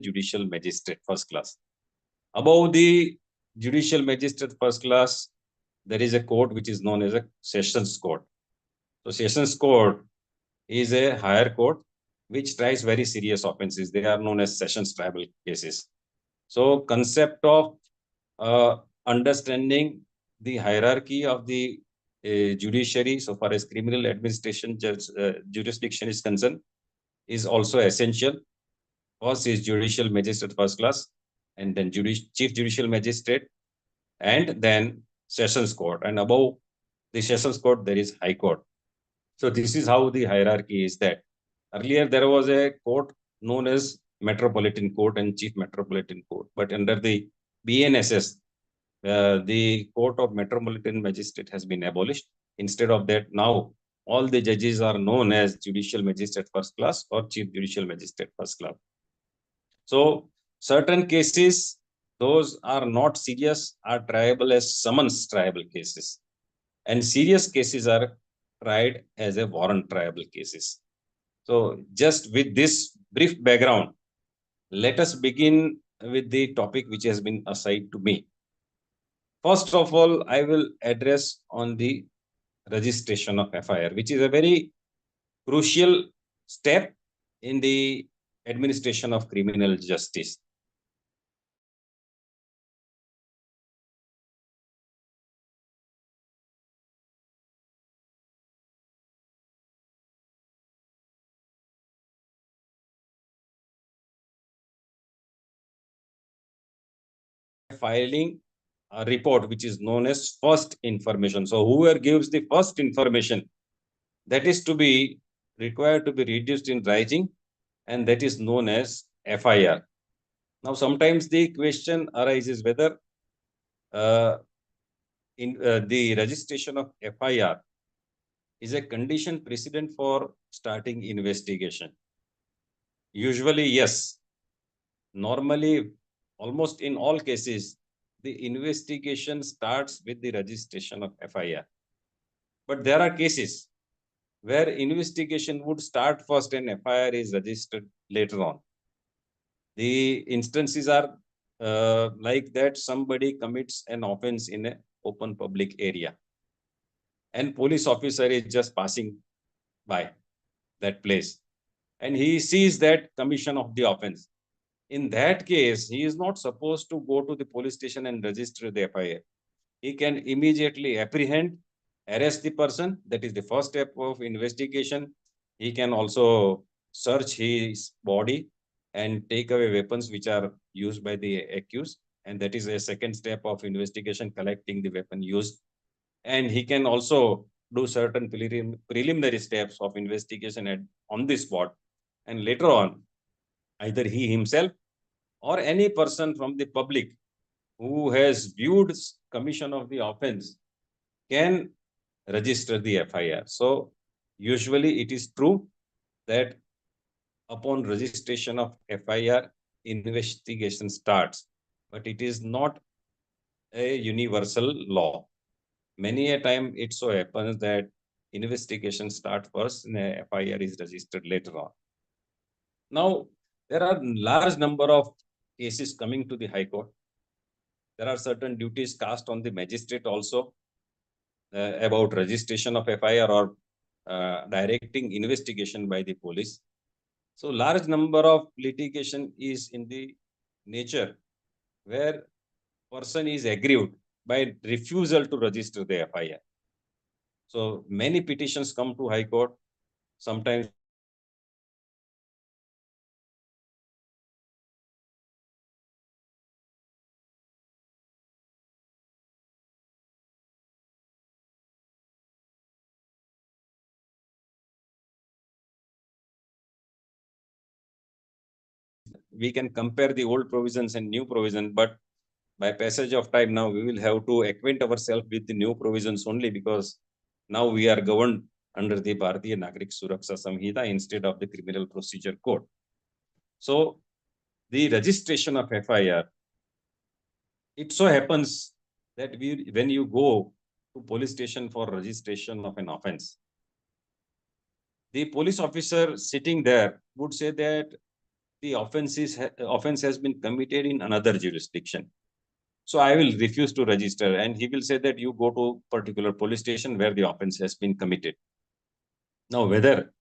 judicial magistrate first class. Above the judicial magistrate first class, there is a court which is known as a sessions court. So sessions court is a higher court which tries very serious offenses. They are known as sessions tribal cases. So concept of understanding the hierarchy of the judiciary so far as criminal administration jurisdiction is concerned is also essential. First is judicial magistrate first class, and then chief judicial magistrate, and then sessions court. And above the sessions court, there is high court. So this is how the hierarchy is. That earlier there was a court known as Metropolitan Court and Chief Metropolitan Court, but under the BNSS, the Court of Metropolitan Magistrate has been abolished. Instead of that, now all the judges are known as Judicial Magistrate First Class or Chief Judicial Magistrate First Class. So certain cases, those are not serious, are triable as summons triable cases. And serious cases are tried as a warrant triable cases. So just with this brief background, let us begin with the topic which has been assigned to me. First of all, I will address on the registration of FIR, which is a very crucial step in the administration of criminal justice. Filing a report which is known as first information. So whoever gives the first information, that is to be required to be reduced in writing, and that is known as FIR. Now, sometimes the question arises whether the registration of FIR is a condition precedent for starting investigation. Usually, yes. Normally, almost in all cases, the investigation starts with the registration of FIR. But there are cases where investigation would start first and FIR is registered later on. The instances are like that somebody commits an offense in an open public area, and police officer is just passing by that place, and he sees that commission of the offense. In that case, he is not supposed to go to the police station and register the FIR. He can immediately apprehend, arrest the person. That is the first step of investigation. He can also search his body and take away weapons which are used by the accused. And that is a second step of investigation, collecting the weapon used. And he can also do certain preliminary steps of investigation on the spot. And later on, either he himself or any person from the public who has viewed commission of the offense can register the FIR. So usually it is true that upon registration of FIR, investigation starts, but it is not a universal law. Many a time it so happens that investigation starts first and a FIR is registered later on. Now, there are large number of cases coming to the High Court. There are certain duties cast on the magistrate also about registration of FIR or directing investigation by the police. So large number of litigation is in the nature where person is aggrieved by refusal to register the FIR. So many petitions come to High Court. Sometimes we can compare the old provisions and new provision, but by passage of time now we will have to acquaint ourselves with the new provisions only, because now we are governed under the Bharatiya Nagrik Suraksha Samhita instead of the Criminal Procedure Code. So the registration of FIR, it so happens that when you go to police station for registration of an offense, the police officer sitting there would say that the offense has been committed in another jurisdiction. So I will refuse to register, and he will say that you go to particular police station where the offense has been committed. Now, whether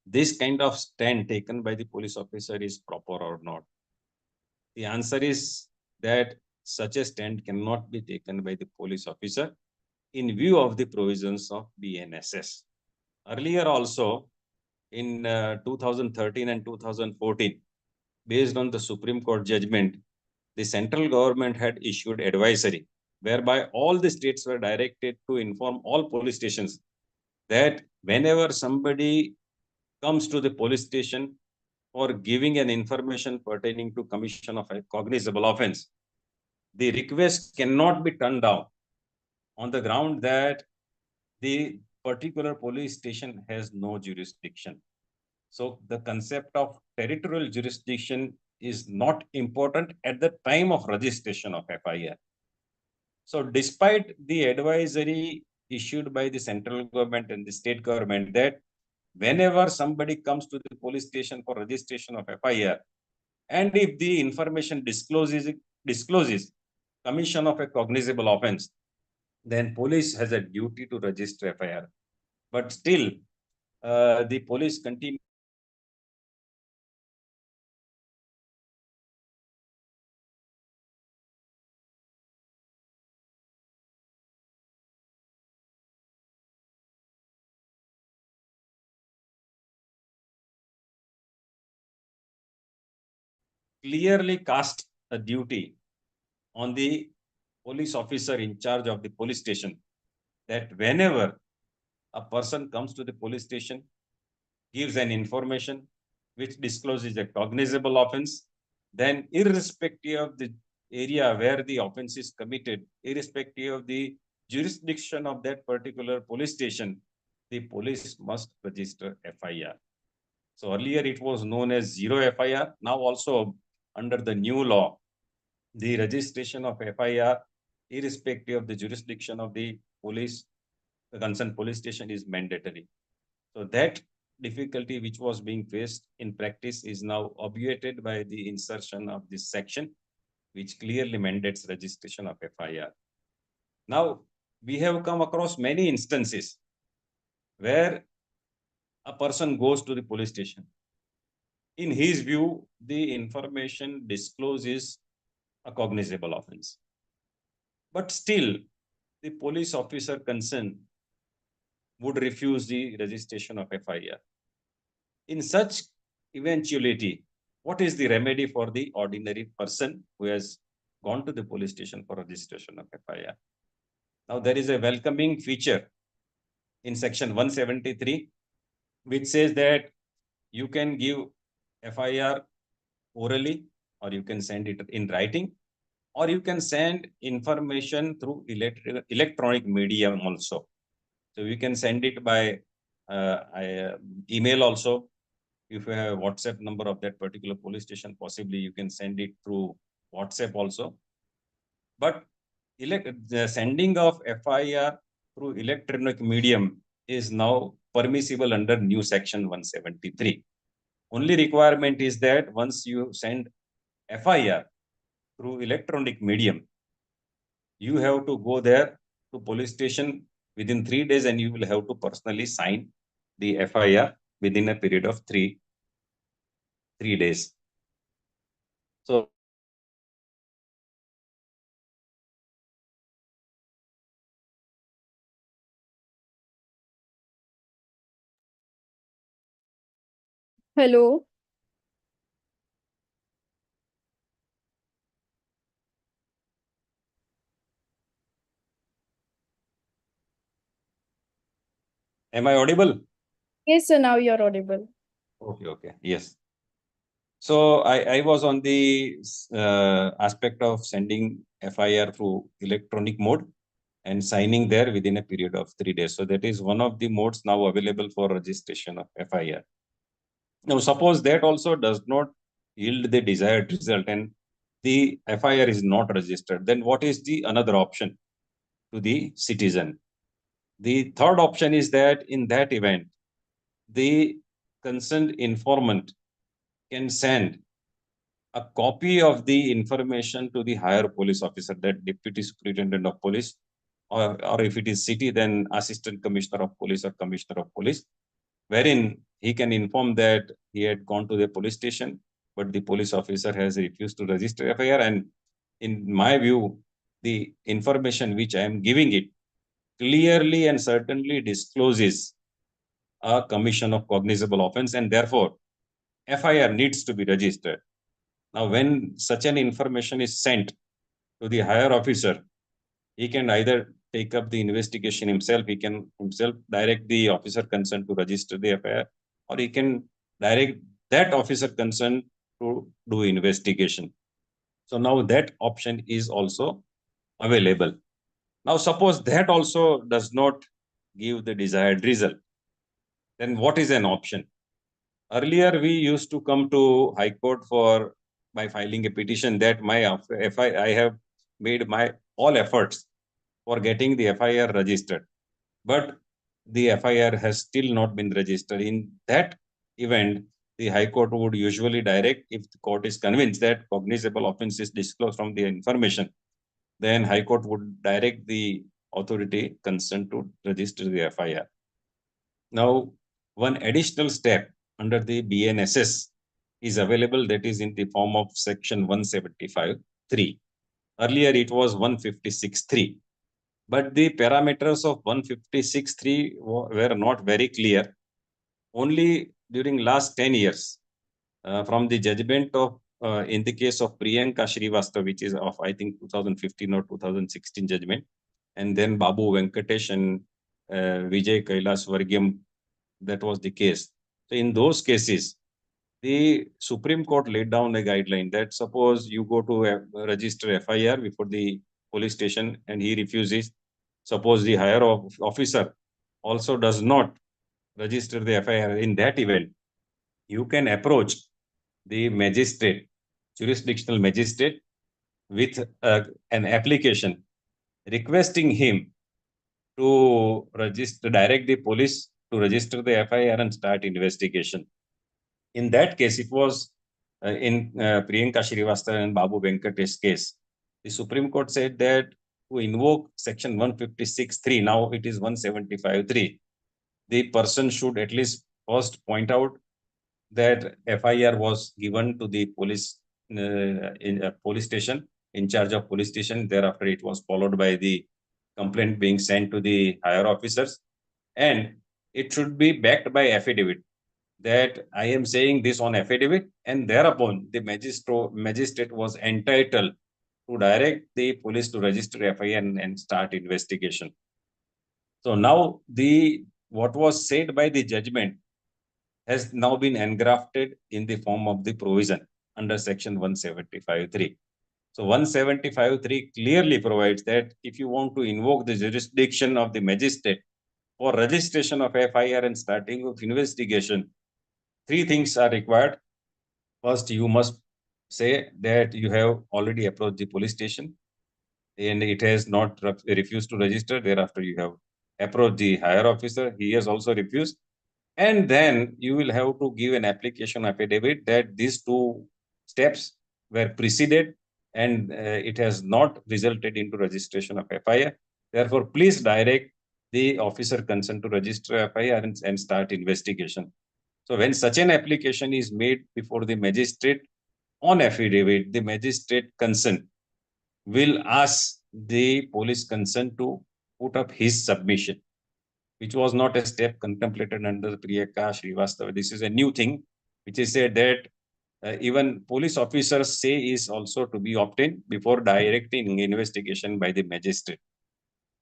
this kind of stand taken by the police officer is proper or not, the answer is that such a stand cannot be taken by the police officer in view of the provisions of BNSS. Earlier also, in 2013 and 2014, based on the Supreme Court judgment, the central government had issued advisory whereby all the states were directed to inform all police stations that whenever somebody comes to the police station for giving an information pertaining to commission of a cognizable offense, the request cannot be turned down on the ground that the particular police station has no jurisdiction. So the concept of territorial jurisdiction is not important at the time of registration of FIR. So despite the advisory issued by the central government and the state government that whenever somebody comes to the police station for registration of FIR, and if the information discloses commission of a cognizable offense, then police has a duty to register FIR. But still, the police continue clearly cast a duty on the police officer in charge of the police station that whenever a person comes to the police station, gives an information which discloses a cognizable offense, then irrespective of the area where the offense is committed, irrespective of the jurisdiction of that particular police station, the police must register FIR. So earlier it was known as zero FIR. Now also under the new law, the registration of FIR, irrespective of the jurisdiction of the police, the concerned police station, is mandatory. So that difficulty which was being faced in practice is now obviated by the insertion of this section, which clearly mandates registration of FIR. Now, we have come across many instances where a person goes to the police station. In his view, the information discloses a cognizable offense. But still, the police officer concerned would refuse the registration of FIR. In such eventuality, what is the remedy for the ordinary person who has gone to the police station for registration of FIR? Now, there is a welcoming feature in section 173, which says that you can give FIR orally, or you can send it in writing, or you can send information through electronic medium also. So you can send it by email also. If you have a WhatsApp number of that particular police station, possibly you can send it through WhatsApp also. But the sending of FIR through electronic medium is now permissible under new section 173. Only requirement is that once you send FIR through electronic medium, you have to go there to police station within 3 days, and you will have to personally sign the FIR within a period of three days. So Hello. am I audible? Yes, sir, now you're audible. Okay. Yes. So I was on the aspect of sending FIR through electronic mode and signing there within a period of 3 days. So that is one of the modes now available for registration of FIR. Now, suppose that also does not yield the desired result and the FIR is not registered, then what is the another option to the citizen? The third option is that in that event, the concerned informant can send a copy of the information to the higher police officer, that deputy superintendent of police, or if it is city, then assistant commissioner of police or commissioner of police, wherein he can inform that he had gone to the police station, but the police officer has refused to register FIR. And in my view, the information which I am giving it clearly and certainly discloses a commission of cognizable offense, and therefore FIR needs to be registered. Now, when such an information is sent to the higher officer, he can either take up the investigation himself, he can himself direct the officer concerned to register the FIR, or he can direct that officer concerned to do investigation. So now that option is also available. Now, suppose that also does not give the desired result, then what is an option? Earlier, we used to come to High Court for by filing a petition that I have made my all efforts for getting the FIR registered, but the FIR has still not been registered. In that event, the High Court would usually direct, if the court is convinced that cognizable offense is disclosed from the information, then High Court would direct the authority concerned to register the FIR. Now, one additional step under the BNSS is available, that is in the form of section 175(3). Earlier it was 156(3). But the parameters of 156(3) were not very clear. Only during last 10 years, from the judgment of, in the case of Priyanka Srivastava, which is of, I think, 2015 or 2016 judgment, and then Babu Venkatesh and Vijay Kailas Vargyam, that was the case. So in those cases, the Supreme Court laid down a guideline that suppose you go to register FIR before the police station and he refuses, suppose the higher officer also does not register the FIR, in that event, you can approach the magistrate, jurisdictional magistrate, with an application requesting him to register, direct the police to register the FIR and start investigation. In that case, it was in Priyanka Srivastava and Babu Venkatesh case. The Supreme Court said that to invoke section 156(3), now it is 175(3), the person should at least first point out that FIR was given to the police in a police station, in charge of police station. Thereafter, it was followed by the complaint being sent to the higher officers, and it should be backed by affidavit that I am saying this on affidavit, and thereupon the magistrate was entitled to direct the police to register FIR and start investigation. So now what was said by the judgment has now been engrafted in the form of the provision under section 175(3). So 175(3) clearly provides that if you want to invoke the jurisdiction of the magistrate for registration of FIR and starting of investigation, three things are required. First, you must say that you have already approached the police station and it has not refused to register. Thereafter, you have approached the higher officer. He has also refused. And then you will have to give an application affidavit that these two steps were preceded and it has not resulted into registration of FIR. Therefore, please direct the officer concerned to register FIR and start investigation. So when such an application is made before the magistrate on affidavit, the magistrate concerned will ask the police concerned to put up his submission, which was not a step contemplated under Priyanka Srivastava. This is a new thing, which is said that even police officers say is also to be obtained before directing investigation by the magistrate.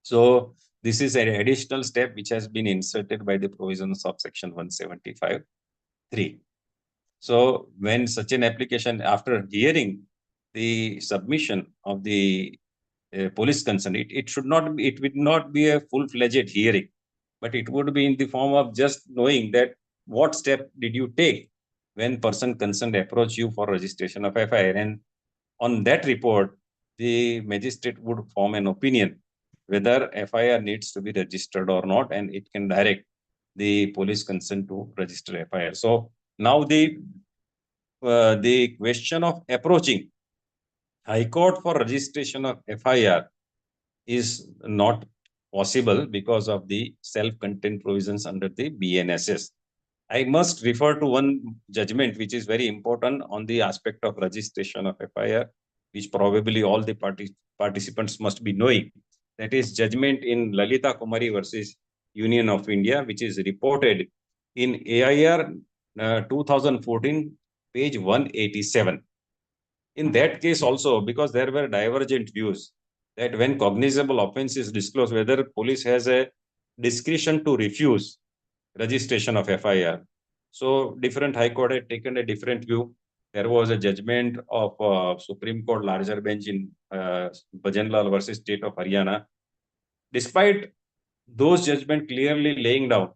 So this is an additional step which has been inserted by the provisions of section 175(3). So when such an application, after hearing the submission of the police concern, it would not be a full-fledged hearing, but it would be in the form of just knowing that what step did you take when person concerned approached you for registration of FIR, and on that report, the magistrate would form an opinion whether FIR needs to be registered or not, and it can direct the police concerned to register FIR. So now the the question of approaching High Court for registration of FIR is not possible because of the self-contained provisions under the BNSS. I must refer to one judgment which is very important on the aspect of registration of FIR, which probably all the participants must be knowing. That is judgment in Lalita Kumari versus Union of India, which is reported in AIR 2014, page 187. In that case also, because there were divergent views that when cognizable offense is disclosed, whether police has a discretion to refuse registration of FIR. So different High Court had taken a different view. There was a judgment of Supreme Court larger bench in Bhajanlal versus State of Haryana. Despite those judgment clearly laying down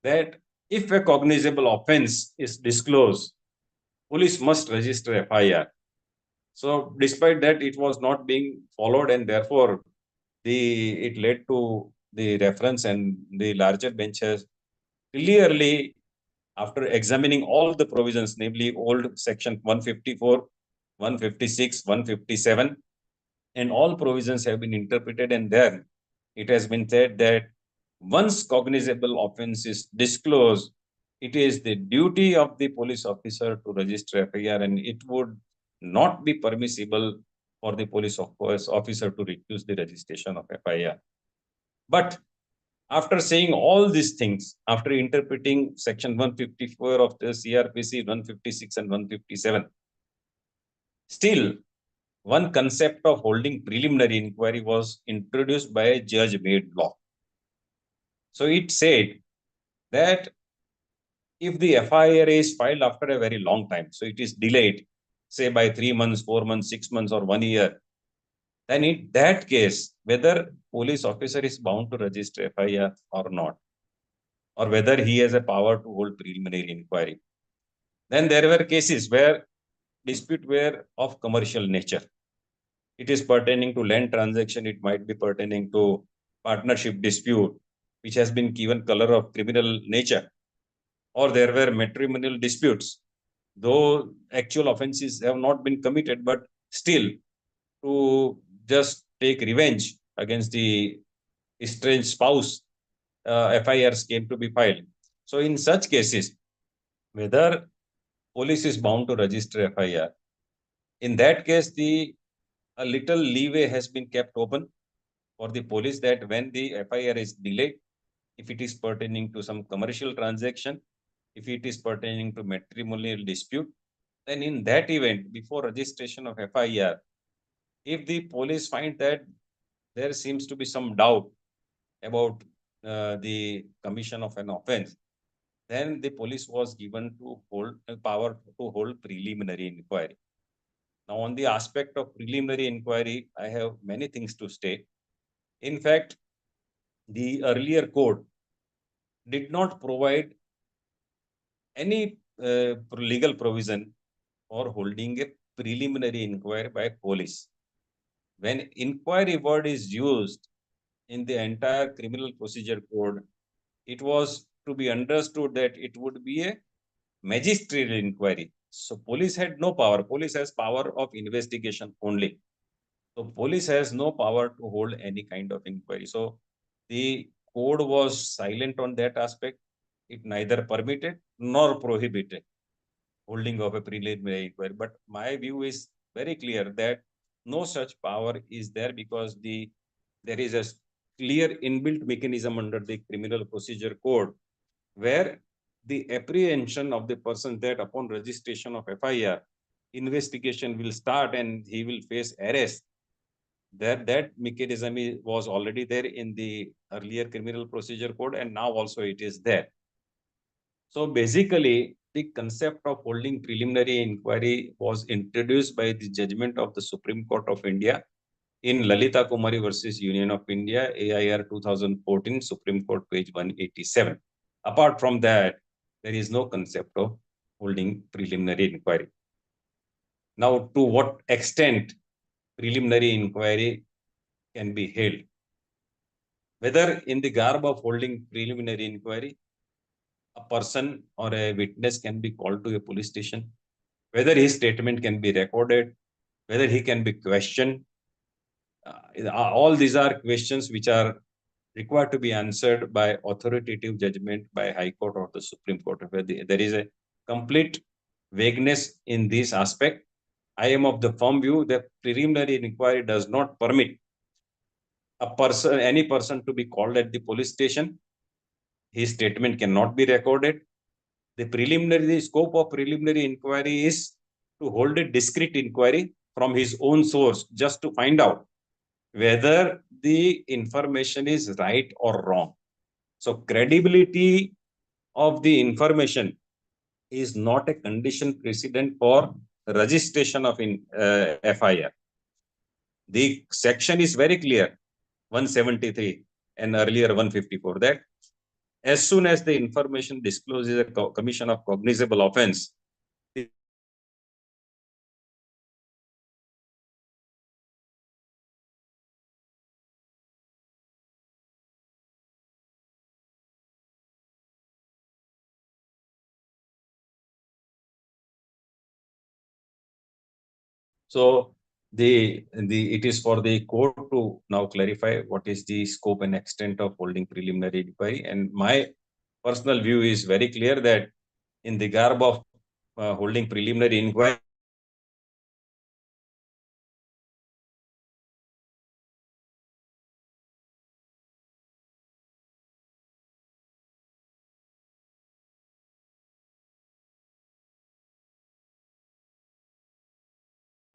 that if a cognizable offense is disclosed, police must register FIR. So despite that, it was not being followed, and therefore it led to the reference, and the larger bench has clearly, after examining all the provisions, namely old section 154, 156, 157, and all provisions have been interpreted, and then it has been said that once cognizable offense is disclosed, it is the duty of the police officer to register FIR, and it would not be permissible for the police officer to refuse the registration of FIR. But after saying all these things, after interpreting section 154 of the CRPC, 156 and 157, still one concept of holding preliminary inquiry was introduced by a judge-made law. So it said that if the FIR is filed after a very long time, so it is delayed, say by 3 months, 4 months, 6 months, or 1 year, then in that case, whether police officer is bound to register FIR or not, or whether he has a power to hold preliminary inquiry. Then there were cases where dispute were of commercial nature. It is pertaining to land transaction, it might be pertaining to partnership dispute, which has been given color of criminal nature, or there were matrimonial disputes, though actual offenses have not been committed, but still to just take revenge against the estranged spouse, FIRs came to be filed. So in such cases, whether police is bound to register FIR, in that case, a little leeway has been kept open for the police that when the FIR is delayed, if it is pertaining to some commercial transaction, if it is pertaining to matrimonial dispute, then in that event, before registration of FIR, if the police find that there seems to be some doubt about the commission of an offense, then the police was given to hold power to hold preliminary inquiry. Now, on the aspect of preliminary inquiry, I have many things to state. In fact, the earlier code did not provide any legal provision for holding a preliminary inquiry by police. When inquiry word is used in the entire criminal procedure code, it was to be understood that it would be a magisterial inquiry. So police had no power. Police has power of investigation only. So police has no power to hold any kind of inquiry. So the code was silent on that aspect. It neither permitted nor prohibited holding of a preliminary inquiry. But my view is very clear that no such power is there because there is a clear inbuilt mechanism under the criminal procedure code where the apprehension of the person that upon registration of FIR, investigation will start and he will face arrest. That mechanism was already there in the earlier criminal procedure code, and now also it is there. So basically, the concept of holding preliminary inquiry was introduced by the judgment of the Supreme Court of India in Lalita Kumari versus Union of India, AIR 2014, Supreme Court, page 187. Apart from that, there is no concept of holding preliminary inquiry. Now, to what extent preliminary inquiry can be held? Whether in the garb of holding preliminary inquiry, a person or a witness can be called to a police station. whether his statement can be recorded, whether he can be questioned. All these are questions which are required to be answered by authoritative judgment by High Court or the Supreme Court. Where there is a complete vagueness in this aspect. I am of the firm view that preliminary inquiry does not permit any person to be called at the police station. His statement cannot be recorded. The scope of preliminary inquiry is to hold a discrete inquiry from his own source just to find out whether the information is right or wrong. So credibility of the information is not a condition precedent for registration of FIR. The section is very clear, 173 and earlier 154, that as soon as the information discloses a commission of cognizable offense, so it is for the court to now clarify what is the scope and extent of holding preliminary inquiry. And my personal view is very clear that in the garb of holding preliminary inquiry,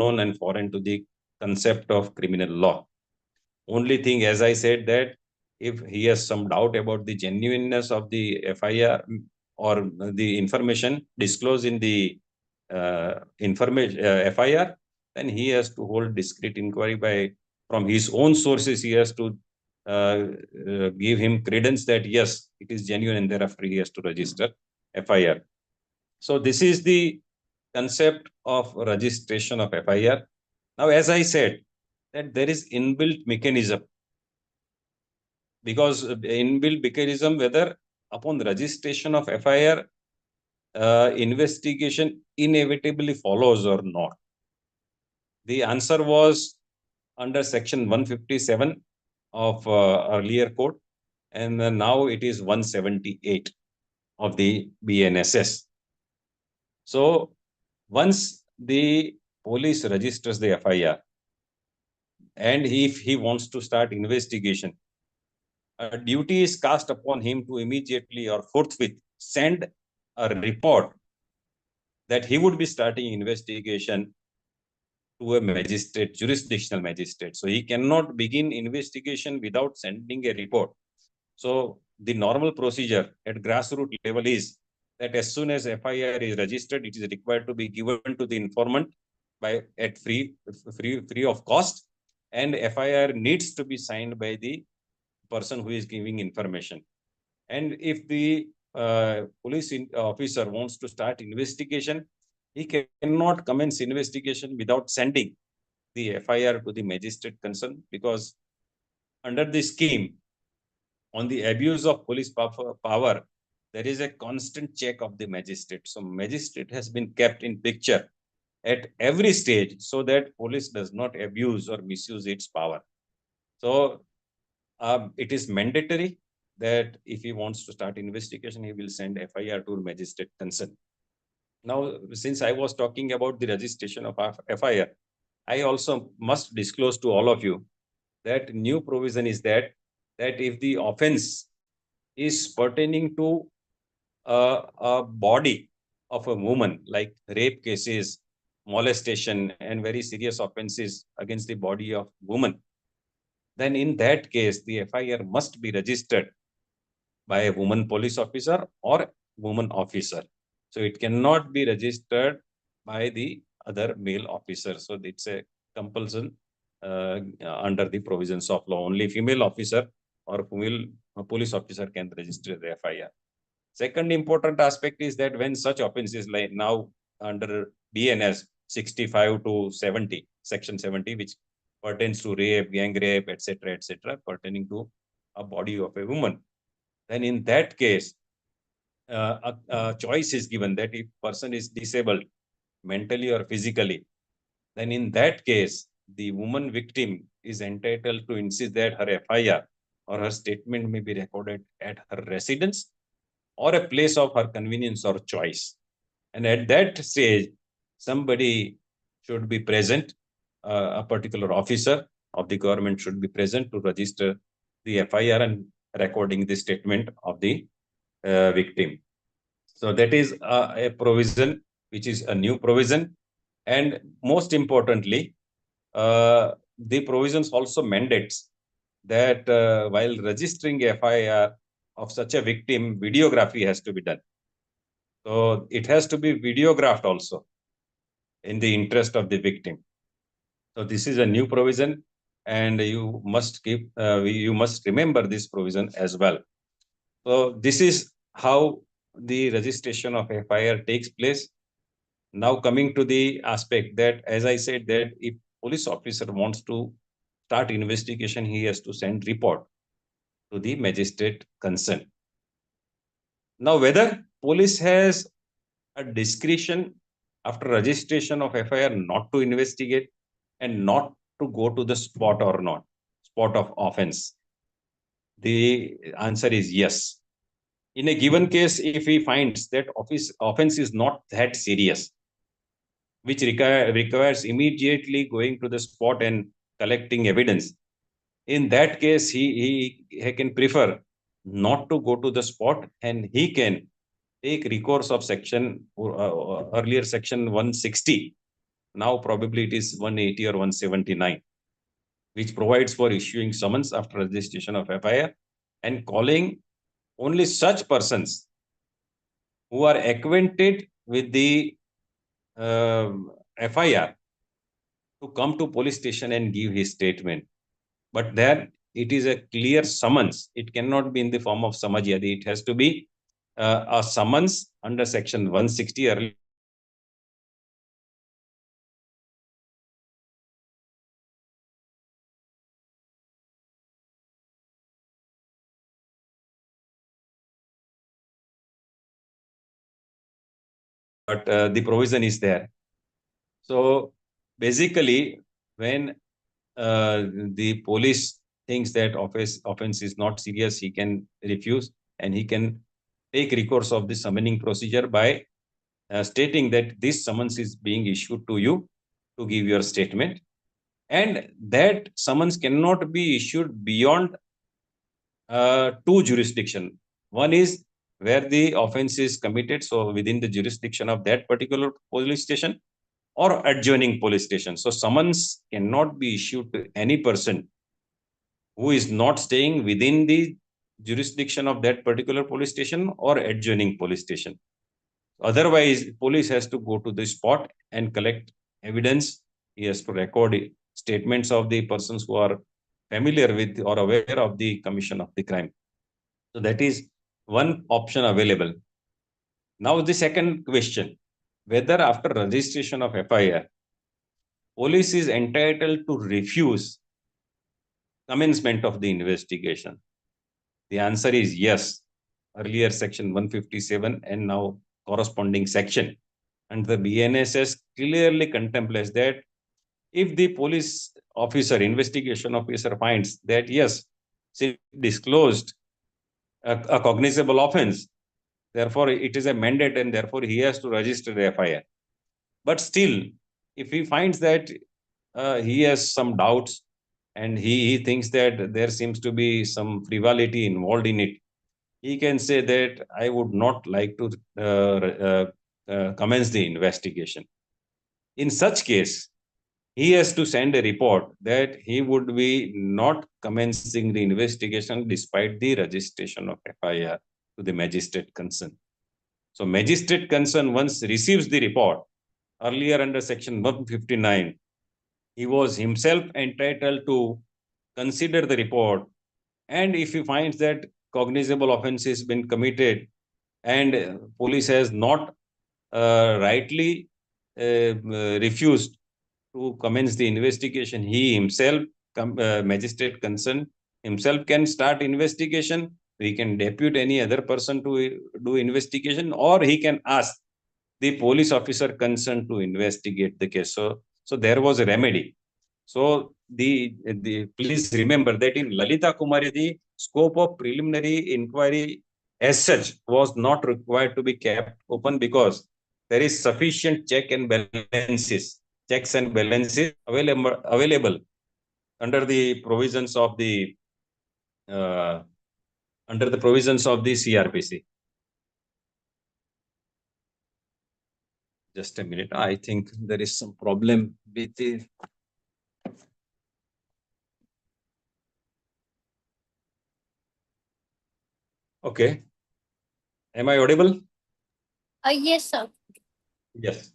known and foreign to the concept of criminal law. Only thing, as I said, that if he has some doubt about the genuineness of the FIR or the information disclosed in the FIR, then he has to hold discrete inquiry by from his own sources. He has to give him credence that yes, it is genuine, and thereafter he has to register FIR. So this is the concept of registration of FIR. Now, as I said, that there is inbuilt mechanism, because inbuilt mechanism, whether upon registration of FIR, investigation inevitably follows or not. The answer was under section 157 of earlier code, and now it is 178 of the BNSS. So once the police registers the FIR, and if he wants to start investigation, a duty is cast upon him to immediately or forthwith send a report that he would be starting investigation to a magistrate, jurisdictional magistrate. So he cannot begin investigation without sending a report. So the normal procedure at grassroots level is that as soon as FIR is registered, it is required to be given to the informant at free of cost, and FIR needs to be signed by the person who is giving information. And if the police officer wants to start investigation, he cannot commence investigation without sending the FIR to the magistrate concerned, because under the scheme on the abuse of police power, there is a constant check of the magistrate. So magistrate has been kept in picture at every stage so that police does not abuse or misuse its power. So it is mandatory that if he wants to start investigation, he will send FIR to magistrate concerned. Now, since I was talking about the registration of FIR, I also must disclose to all of you that new provision is that if the offense is pertaining to a body of a woman, like rape cases, molestation, and very serious offenses against the body of woman, then in that case, the FIR must be registered by a woman police officer or woman officer. So it cannot be registered by the other male officer. So it's a compulsion under the provisions of law. Only female officer or female police officer can register the FIR. Second important aspect is that when such offenses, like now under BNS 65 to 70, section 70, which pertains to rape, gang rape, etc., pertaining to a body of a woman, then in that case, a choice is given that if person is disabled mentally or physically, then in that case, the woman victim is entitled to insist that her FIR or her statement may be recorded at her residence or a place of her convenience or choice. And at that stage, somebody should be present, a particular officer of the government should be present to register the FIR and recording the statement of the victim. So that is a provision which is a new provision. And most importantly, the provisions also mandates that while registering FIR of such a victim, videography has to be done. So it has to be videographed also in the interest of the victim. So this is a new provision, and you must remember this provision as well. So this is how the registration of FIR takes place. Now coming to the aspect that, as I said, that if police officer wants to start investigation, he has to send report to the magistrate concerned. Now, whether police has a discretion after registration of FIR not to investigate and not to go to the spot or not, spot of offense, the answer is yes. In a given case, if he finds that offense is not that serious, which requires immediately going to the spot and collecting evidence, in that case, he can prefer not to go to the spot, and he can take recourse of earlier section 160. Now probably it is 180 or 179, which provides for issuing summons after registration of FIR and calling only such persons who are acquainted with the FIR to come to police station and give his statement. But there it is a clear summons. It cannot be in the form of samajyadi. It has to be a summons under section 160 earlier. But the provision is there. So basically, when the police thinks that offense is not serious, he can refuse and he can take recourse of the summoning procedure by stating that this summons is being issued to you to give your statement, and that summons cannot be issued beyond two jurisdiction. One is where the offense is committed, so within the jurisdiction of that particular police station or adjoining police station. So summons cannot be issued to any person who is not staying within the jurisdiction of that particular police station or adjoining police station. Otherwise, police has to go to the spot and collect evidence. He has to record statements of the persons who are familiar with or aware of the commission of the crime. So that is one option available. Now the second question, whether after registration of FIR, police is entitled to refuse commencement of the investigation. The answer is yes. Earlier section 157 and now corresponding section. And the BNSS clearly contemplates that if the police officer, investigation officer finds that yes, she disclosed a cognizable offense, therefore it is a mandate and therefore he has to register the FIR. But still, if he finds that he has some doubts and he thinks that there seems to be some frivolity involved in it, he can say that I would not like to commence the investigation. In such case, he has to send a report that he would be not commencing the investigation despite the registration of FIR to the magistrate concerned. So magistrate concerned once receives the report, earlier under section 159, he was himself entitled to consider the report, and if he finds that cognizable offense has been committed and police has not rightly refused to commence the investigation, he himself, magistrate concerned, himself can start investigation. He can depute any other person to do investigation, or he can ask the police officer concerned to investigate the case. So there was a remedy. So please remember that in Lalita Kumari, the scope of preliminary inquiry as such was not required to be kept open because there is sufficient checks and balances available under the provisions of the uh, CRPC. Just a minute. I think there is some problem with the. Okay. Am I audible? Yes, sir. Yes.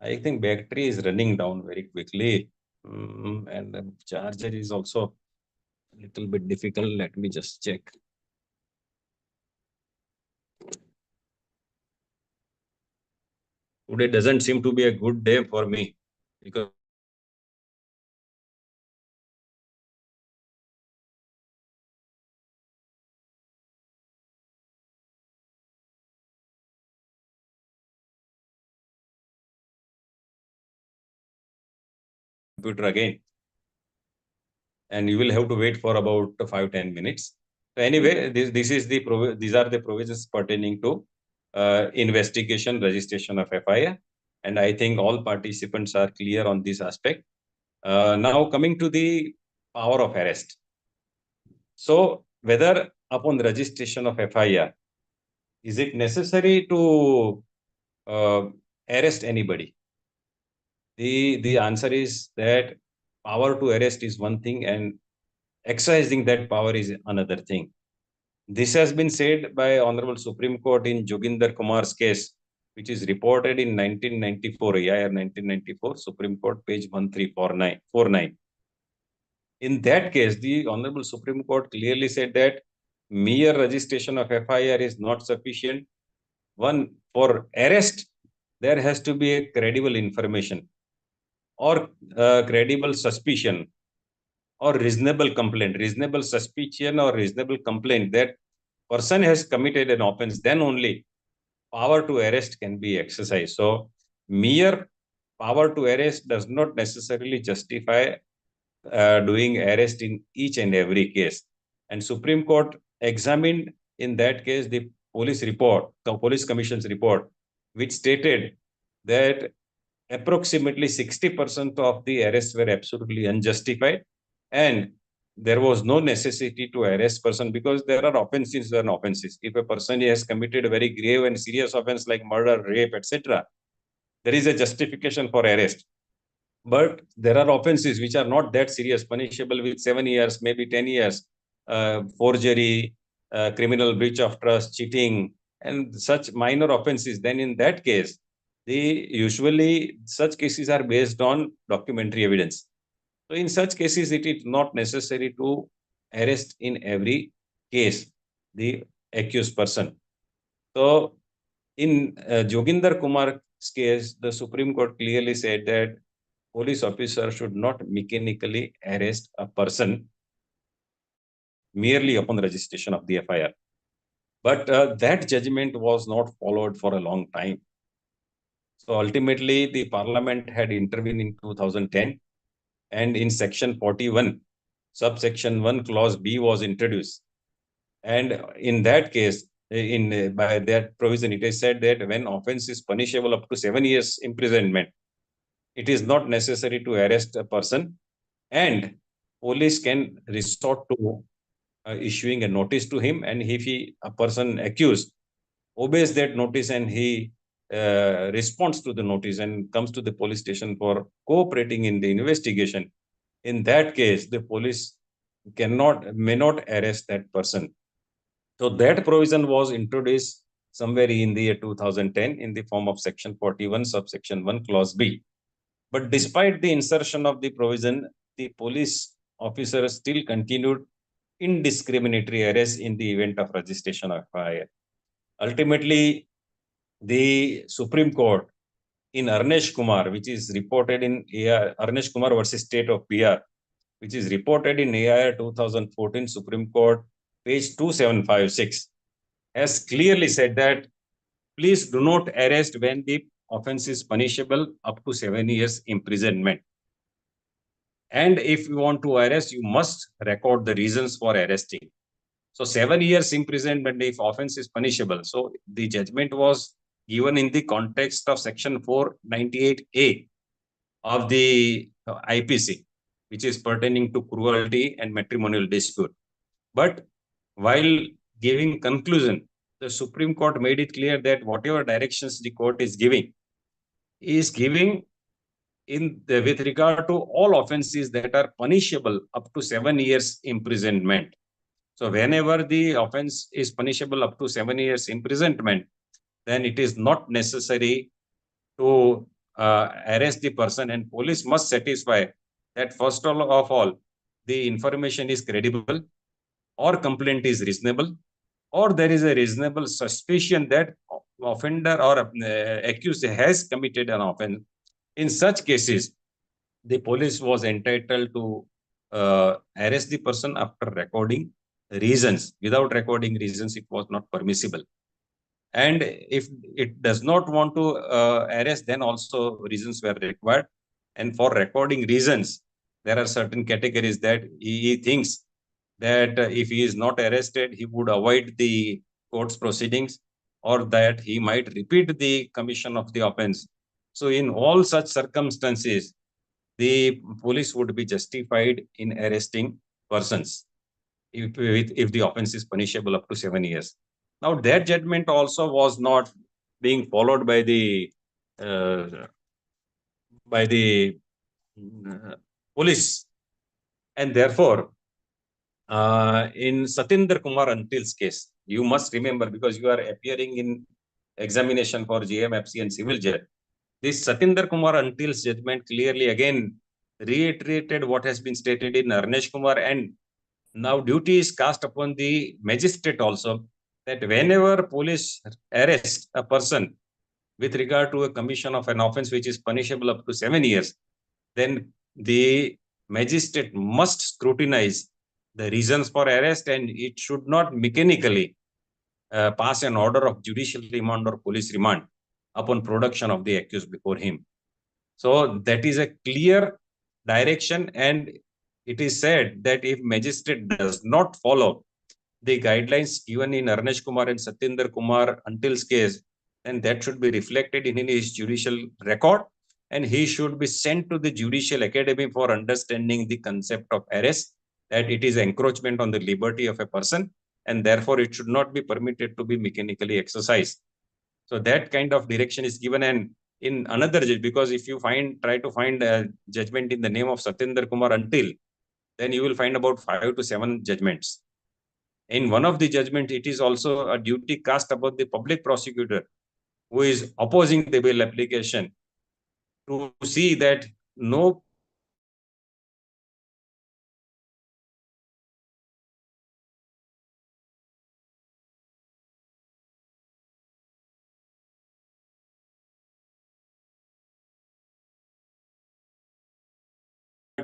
I think battery is running down very quickly. And the charger is also a little bit difficult. Let me just check. Today doesn't seem to be a good day for me because computer again, and you will have to wait for about 5-10 minutes. So anyway, this is these are the provisions pertaining to investigation, registration of FIR, and I think all participants are clear on this aspect. Now coming to the power of arrest. So whether upon the registration of FIR, is it necessary to arrest anybody? The answer is that power to arrest is one thing and exercising that power is another thing. This has been said by Honorable Supreme Court in Joginder Kumar's case, which is reported in 1994, AIR 1994, Supreme Court, page 1349. In that case, the Honorable Supreme Court clearly said that mere registration of FIR is not sufficient. One, for arrest, there has to be a credible information or credible suspicion or reasonable complaint, reasonable suspicion or reasonable complaint that person has committed an offense, then only power to arrest can be exercised. So mere power to arrest does not necessarily justify doing arrest in each and every case. And Supreme Court examined in that case the police commission's report, which stated that approximately 60% of the arrests were absolutely unjustified, and there was no necessity to arrest person because there are offenses and offenses. If a person has committed a very grave and serious offense like murder, rape, etc., there is a justification for arrest. But there are offenses which are not that serious, punishable with 7 years, maybe 10 years, forgery, criminal breach of trust, cheating, and such minor offenses. Then in that case, usually such cases are based on documentary evidence. So in such cases, it is not necessary to arrest in every case the accused person. So in Joginder Kumar's case, the Supreme Court clearly said that police officer should not mechanically arrest a person merely upon registration of the FIR. But that judgment was not followed for a long time. So ultimately, the Parliament had intervened in 2010, and in Section 41, subsection 1, clause B was introduced. And in that case, by that provision, it is said that when offense is punishable up to 7 years imprisonment, it is not necessary to arrest a person, and police can resort to issuing a notice to him, and if a person accused obeys that notice and he responds to the notice and comes to the police station for cooperating in the investigation, in that case the police may not arrest that person. So that provision was introduced somewhere in the year 2010 in the form of Section 41, subsection 1, clause B. But despite the insertion of the provision, the police officers still continued indiscriminatory arrest in the event of registration of FIR. Ultimately, the Supreme Court in Arnesh Kumar, which is reported in Arnesh Kumar versus State of Bihar, which is reported in AIR 2014 Supreme Court, page 2756, has clearly said that please do not arrest when the offense is punishable up to 7 years imprisonment. And if you want to arrest, you must record the reasons for arresting. So 7 years imprisonment if offense is punishable. So the judgment was given in the context of section 498A of the IPC, which is pertaining to cruelty and matrimonial dispute. But while giving conclusion, the Supreme Court made it clear that whatever directions the court is giving with regard to all offenses that are punishable up to 7 years imprisonment. So whenever the offense is punishable up to 7 years imprisonment, then it is not necessary to arrest the person, and police must satisfy that first of all, the information is credible, or complaint is reasonable, or there is a reasonable suspicion that offender or accused has committed an offense. In such cases, the police was entitled to arrest the person after recording reasons. Without recording reasons, it was not permissible. And if it does not want to arrest, then also reasons were required. And for recording reasons, there are certain categories that he thinks that if he is not arrested, he would avoid the court's proceedings, or that he might repeat the commission of the offense. So in all such circumstances, the police would be justified in arresting persons if the offense is punishable up to 7 years. Now, that judgment also was not being followed by the uh, by the uh, police, and therefore, in Satinder Kumar Antil's case, you must remember, because you are appearing in examination for GMFC and civil judge. This Satinder Kumar Antil's judgment clearly again reiterated what has been stated in Arnesh Kumar, and now duty is cast upon the magistrate also, that whenever police arrest a person with regard to a commission of an offense which is punishable up to 7 years, then the magistrate must scrutinize the reasons for arrest, and it should not mechanically pass an order of judicial remand or police remand upon production of the accused before him. So that is a clear direction, and it is said that if magistrate does not follow the guidelines given in Arnesh Kumar and Satinder Kumar Antil's case, then that should be reflected in his judicial record, and he should be sent to the Judicial Academy for understanding the concept of arrest, that it is encroachment on the liberty of a person, and therefore it should not be permitted to be mechanically exercised. So that kind of direction is given. And in another judge, because if you try to find a judgment in the name of Satinder Kumar Antil, then you will find about 5 to 7 judgments. In one of the judgments, it is also a duty cast upon the public prosecutor who is opposing the bail application to see that no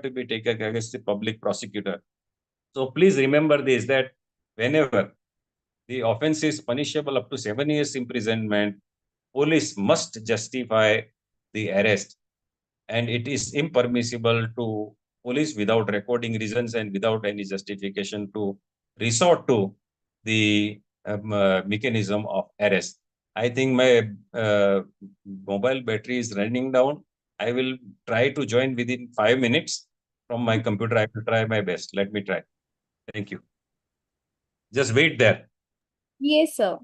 to be taken against the public prosecutor. So please remember this, that whenever the offense is punishable up to 7 years imprisonment, police must justify the arrest, and it is impermissible to police without recording reasons and without any justification to resort to the mechanism of arrest. I think my mobile battery is running down. I will try to join within 5 minutes from my computer. I will try my best. Let me try. Thank you. Just wait there. Yes, sir.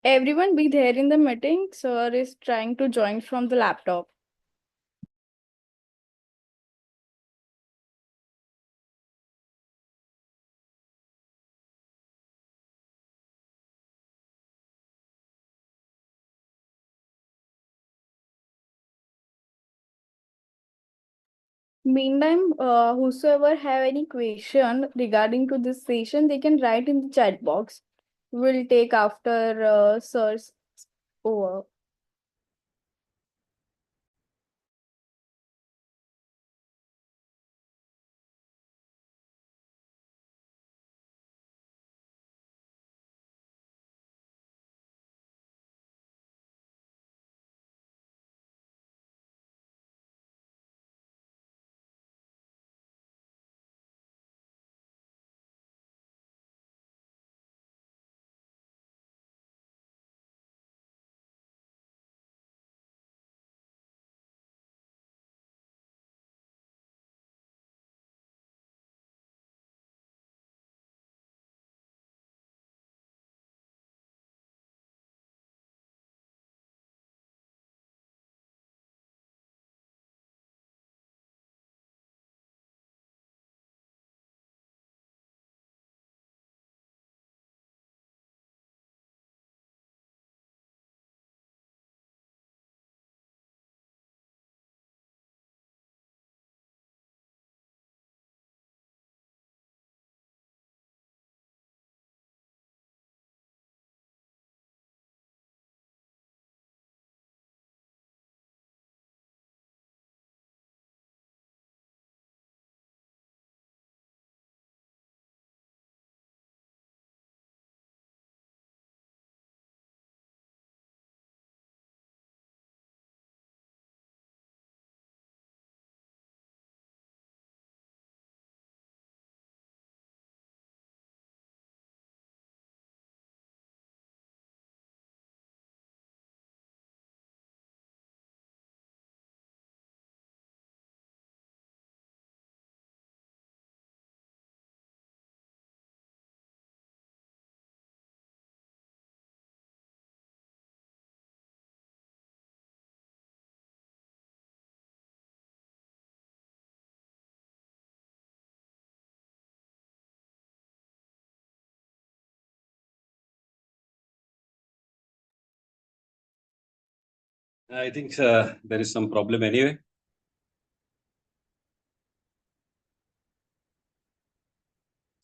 Everyone be there in the meeting. Sir is trying to join from the laptop. Meantime, whosoever have any question regarding to this session, they can write in the chat box. We'll take after sir's over. I think there is some problem anyway.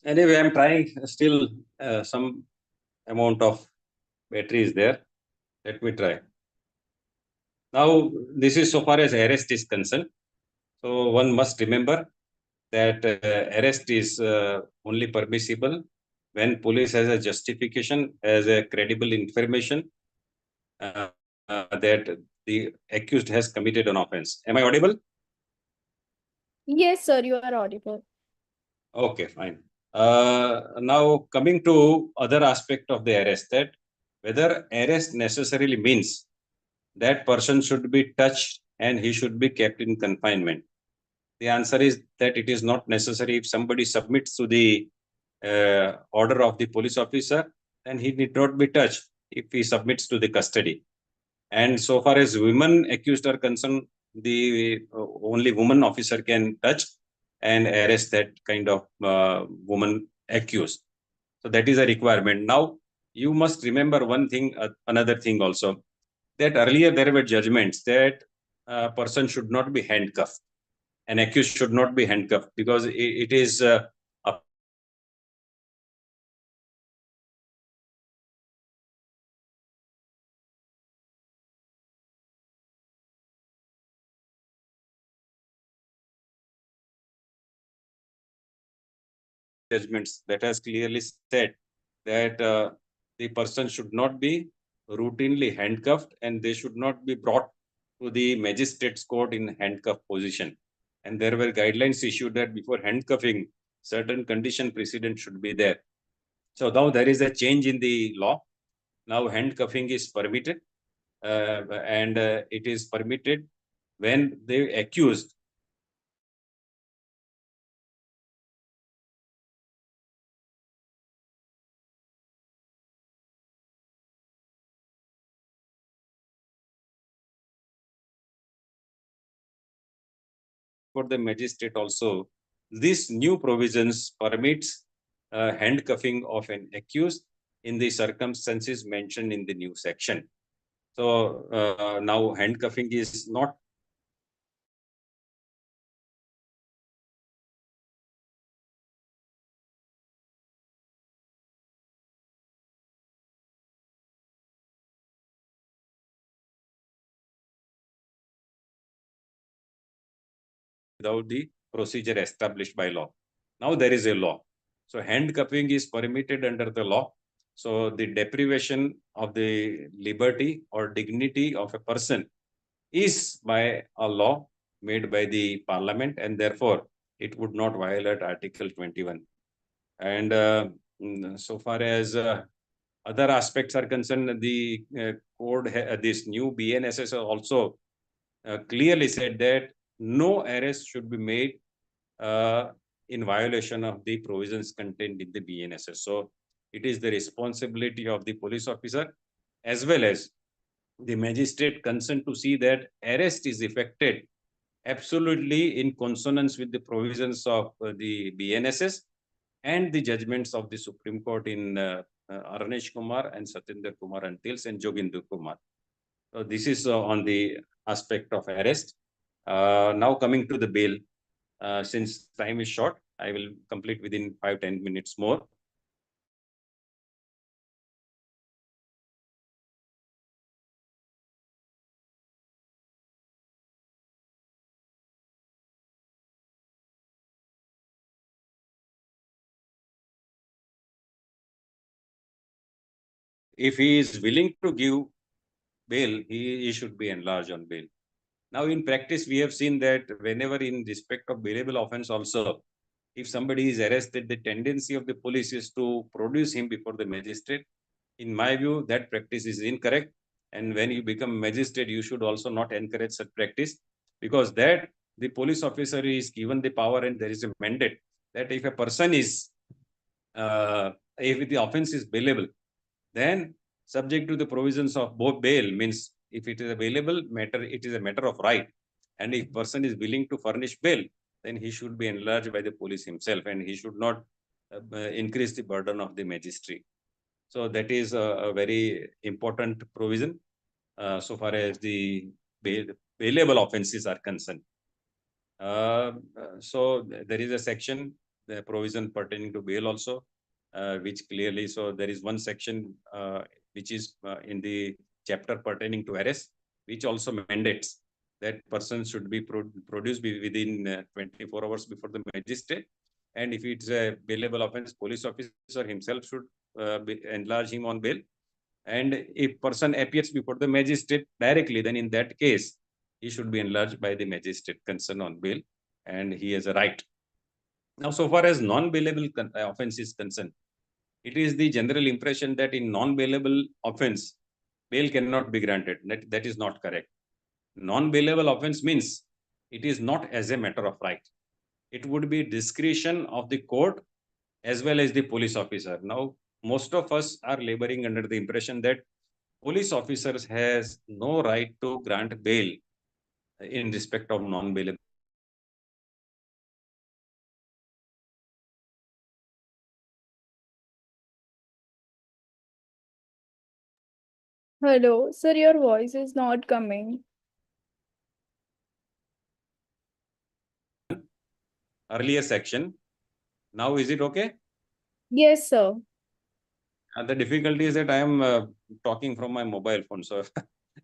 Anyway, I'm trying still some amount of battery is there. Let me try. Now, this is so far as arrest is concerned. So one must remember that arrest is only permissible when police has a justification, has a credible information that the accused has committed an offense. Am I audible? Yes, sir, you are audible. Okay, fine. Now coming to other aspect of the arrest, that whether arrest necessarily means that person should be touched and he should be kept in confinement. The answer is that it is not necessary. If somebody submits to the order of the police officer, then he need not be touched if he submits to the custody. And so far as women accused are concerned, the only woman officer can touch and arrest that kind of woman accused. So that is a requirement. Now, you must remember one thing, another thing also, that earlier there were judgments that a person should not be handcuffed. An accused should not be handcuffed because it is a judgments that has clearly said that the person should not be routinely handcuffed and they should not be brought to the magistrate's court in handcuff position. And there were guidelines issued that before handcuffing, certain condition precedent should be there. So now there is a change in the law. Now handcuffing is permitted, and it is permitted when the accused for the magistrate also. This new provisions permits handcuffing of an accused in the circumstances mentioned in the new section. So now handcuffing is not without the procedure established by law. Now there is a law. So handcuffing is permitted under the law. So the deprivation of the liberty or dignity of a person is by a law made by the parliament, and therefore it would not violate Article 21. And so far as other aspects are concerned, the code, this new BNSS also clearly said that no arrest should be made in violation of the provisions contained in the BNSS. So it is the responsibility of the police officer as well as the magistrate concerned to see that arrest is effected absolutely in consonance with the provisions of the BNSS and the judgments of the Supreme Court in Arnesh Kumar and Satinder Kumar Antils and Joginder Kumar. So this is on the aspect of arrest. Now coming to the bail, since time is short, I will complete within 5-10 minutes more. If he is willing to give bail, he should be enlarged on bail. Now, in practice, we have seen that whenever in respect of bailable offense also, if somebody is arrested, the tendency of the police is to produce him before the magistrate. In my view, that practice is incorrect. And when you become magistrate, you should also not encourage such practice, because that the police officer is given the power and there is a mandate that if a person is, if the offense is bailable, then subject to the provisions of both bail, means if it is available matter, it is a matter of right. And if person is willing to furnish bail, then he should be enlarged by the police himself and he should not increase the burden of the magistrate. So that is a very important provision so far as the bailable offenses are concerned. So there is a section, the provision pertaining to bail also, which clearly, so there is one section which is in the chapter pertaining to arrest, which also mandates that person should be produced within 24 hours before the magistrate. And if it's a bailable offense, police officer himself should enlarge him on bail. And if person appears before the magistrate directly, then in that case, he should be enlarged by the magistrate concerned on bail, and he has a right. Now, so far as non-bailable offense is concerned, it is the general impression that in non-bailable offense, bail cannot be granted. That is not correct. Non-bailable offense means it is not as a matter of right. It would be discretion of the court as well as the police officer. Now, most of us are laboring under the impression that police officers has no right to grant bail in respect of non-bailable. Hello, sir, your voice is not coming. Earlier section. Now, is it okay? Yes, sir. The difficulty is that I am talking from my mobile phone, so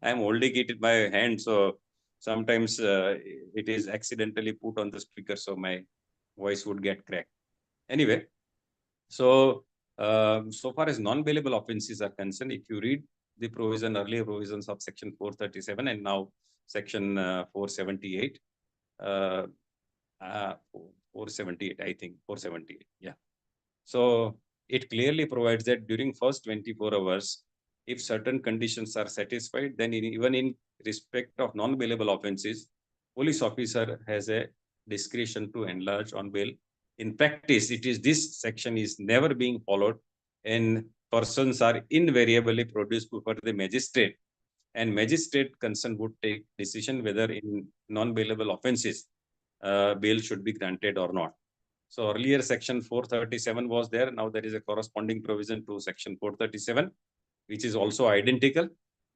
I am holding it in my hand. So sometimes it is accidentally put on the speaker, so my voice would get cracked. Anyway, so so far as non-bailable offenses are concerned, if you read the earlier provisions of section 437 and now section 478, 478, I think 478, yeah. So it clearly provides that during first 24 hours, if certain conditions are satisfied, then even in respect of non-bailable offenses, police officer has a discretion to enlarge on bail. In practice, this section is never being followed, and persons are invariably produced before the magistrate, and magistrate concerned would take decision whether in non-bailable offenses bail should be granted or not. So earlier section 437 was there. Now there is a corresponding provision to section 437, which is also identical,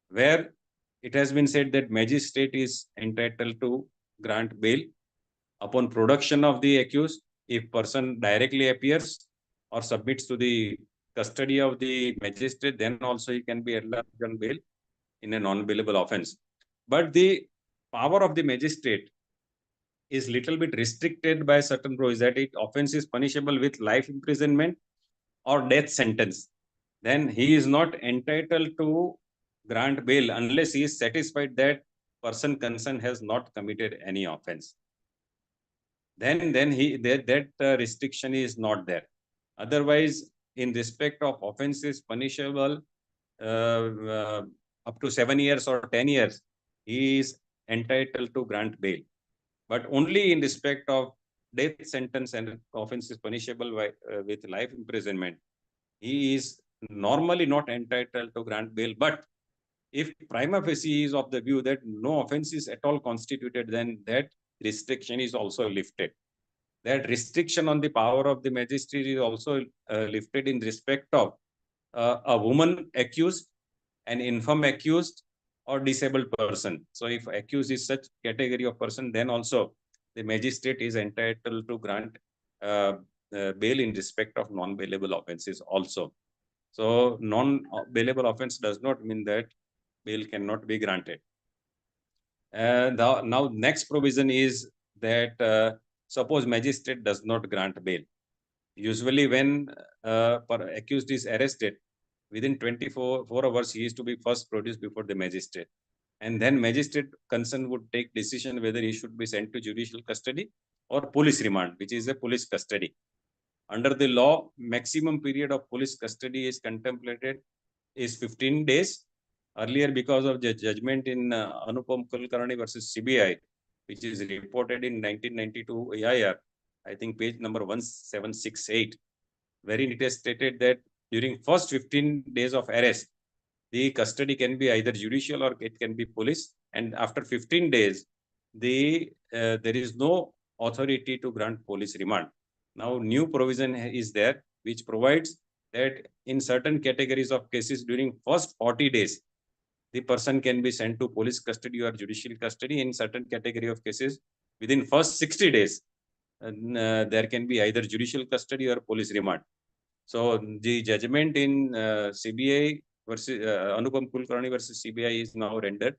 where it has been said that magistrate is entitled to grant bail upon production of the accused if person directly appears or submits to the custody of the magistrate, then also he can be enlarged on bail in a non-bailable offense. But the power of the magistrate is little bit restricted by certain provisions, that it offense is punishable with life imprisonment or death sentence. Then he is not entitled to grant bail unless he is satisfied that person concerned has not committed any offense. Then that restriction is not there. Otherwise, in respect of offenses punishable up to 7 years or 10 years, he is entitled to grant bail. But only in respect of death sentence and offense is punishable by, with life imprisonment, he is normally not entitled to grant bail. But if prima facie is of the view that no offense is at all constituted, then that restriction is also lifted. That restriction on the power of the magistrate is also lifted in respect of a woman accused, an infirm accused, or disabled person. So if accused is such category of person, then also the magistrate is entitled to grant bail in respect of non-bailable offenses also. So non-bailable offense does not mean that bail cannot be granted. Now next provision is that suppose magistrate does not grant bail. Usually when accused is arrested, within 24 hours, he is to be first produced before the magistrate. And then magistrate concerned would take decision whether he should be sent to judicial custody or police remand, which is a police custody. Under the law, maximum period of police custody is contemplated is 15 days. Earlier, because of the judgment in Anupam Kulkarni versus CBI, which is reported in 1992 AIR, I think page number 1768, wherein it is stated that during first 15 days of arrest, the custody can be either judicial or it can be police. And after 15 days, there is no authority to grant police remand. Now, new provision is there, which provides that in certain categories of cases during first 40 days, the person can be sent to police custody or judicial custody. In certain category of cases, within first 60 days, there can be either judicial custody or police remand. So the judgment in CBI versus Anupam Kulkarni versus CBI is now rendered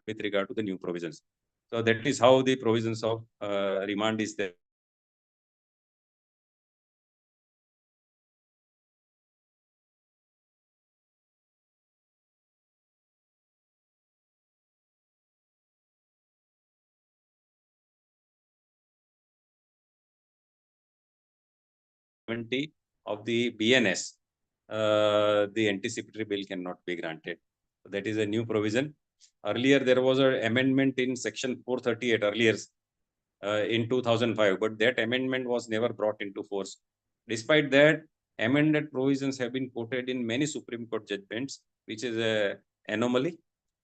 with regard to the new provisions. So that is how the provisions of remand is there. Of the BNS, the anticipatory bail cannot be granted. That is a new provision. Earlier, there was an amendment in section 438 earlier in 2005, but that amendment was never brought into force. Despite that, amended provisions have been quoted in many Supreme Court judgments, which is an anomaly.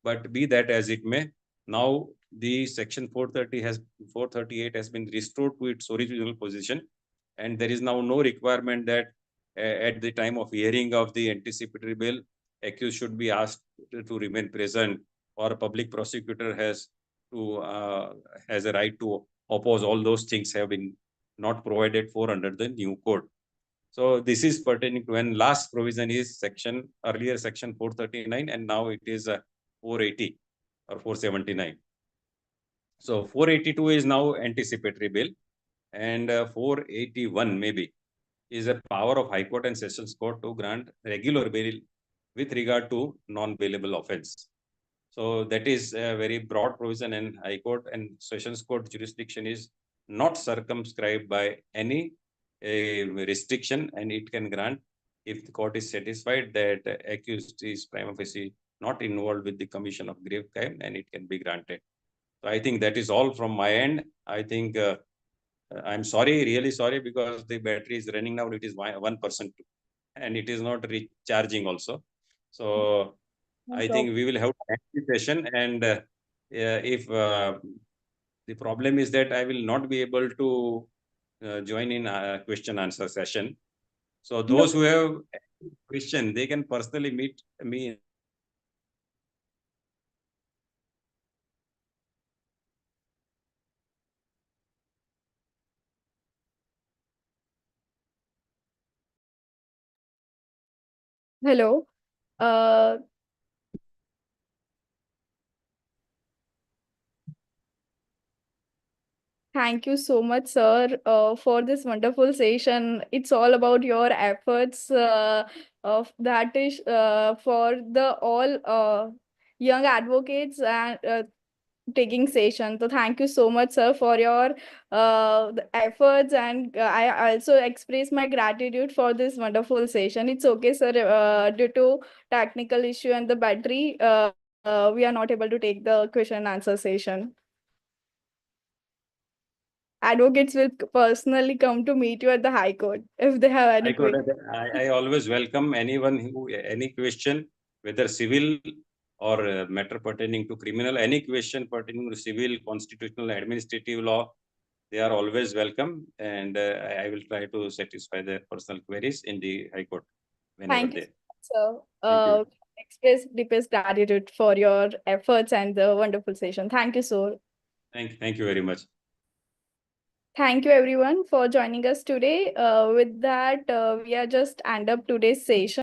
But be that as it may, now the section 438 has been restored to its original position, and there is now no requirement that at the time of hearing of the anticipatory bail, accused should be asked to remain present, or a public prosecutor has a right to oppose. All those things have been not provided for under the new code. So this is pertaining to, when last provision is earlier section 439, and now it is 480 or 479. So 482 is now anticipatory bail, and 481 maybe is a power of High Court and Sessions Court to grant regular bail with regard to non-bailable offense. So that is a very broad provision, and High Court and Sessions Court jurisdiction is not circumscribed by any restriction, and it can grant if the court is satisfied that accused is prima facie not involved with the commission of grave crime, and it can be granted. So I think that is all from my end. I think I'm sorry, really sorry, because the battery is running now. It is 1%, and it is not recharging also. So I think we will have a session, and if the problem is that I will not be able to join in a question answer session. So those who have question, they can personally meet me. Hello. Thank you so much, sir, for this wonderful session. It's all about your efforts of that is for the all young advocates and taking session. So thank you so much, sir, for your the efforts, and I also express my gratitude for this wonderful session. It's okay, sir. Due to technical issue and the battery, we are not able to take the question and answer session. Advocates will personally come to meet you at the High Court if they have any question. I always welcome anyone who any question, whether civil or matter pertaining to criminal, any question pertaining to civil, constitutional, administrative law, they are always welcome, and I will try to satisfy their personal queries in the High Court whenever Thank you, they. sir. Thank you. Express deepest gratitude for your efforts and the wonderful session. Thank you, sir. Thank you very much. Thank you everyone for joining us today. With that, we are just end up today's session.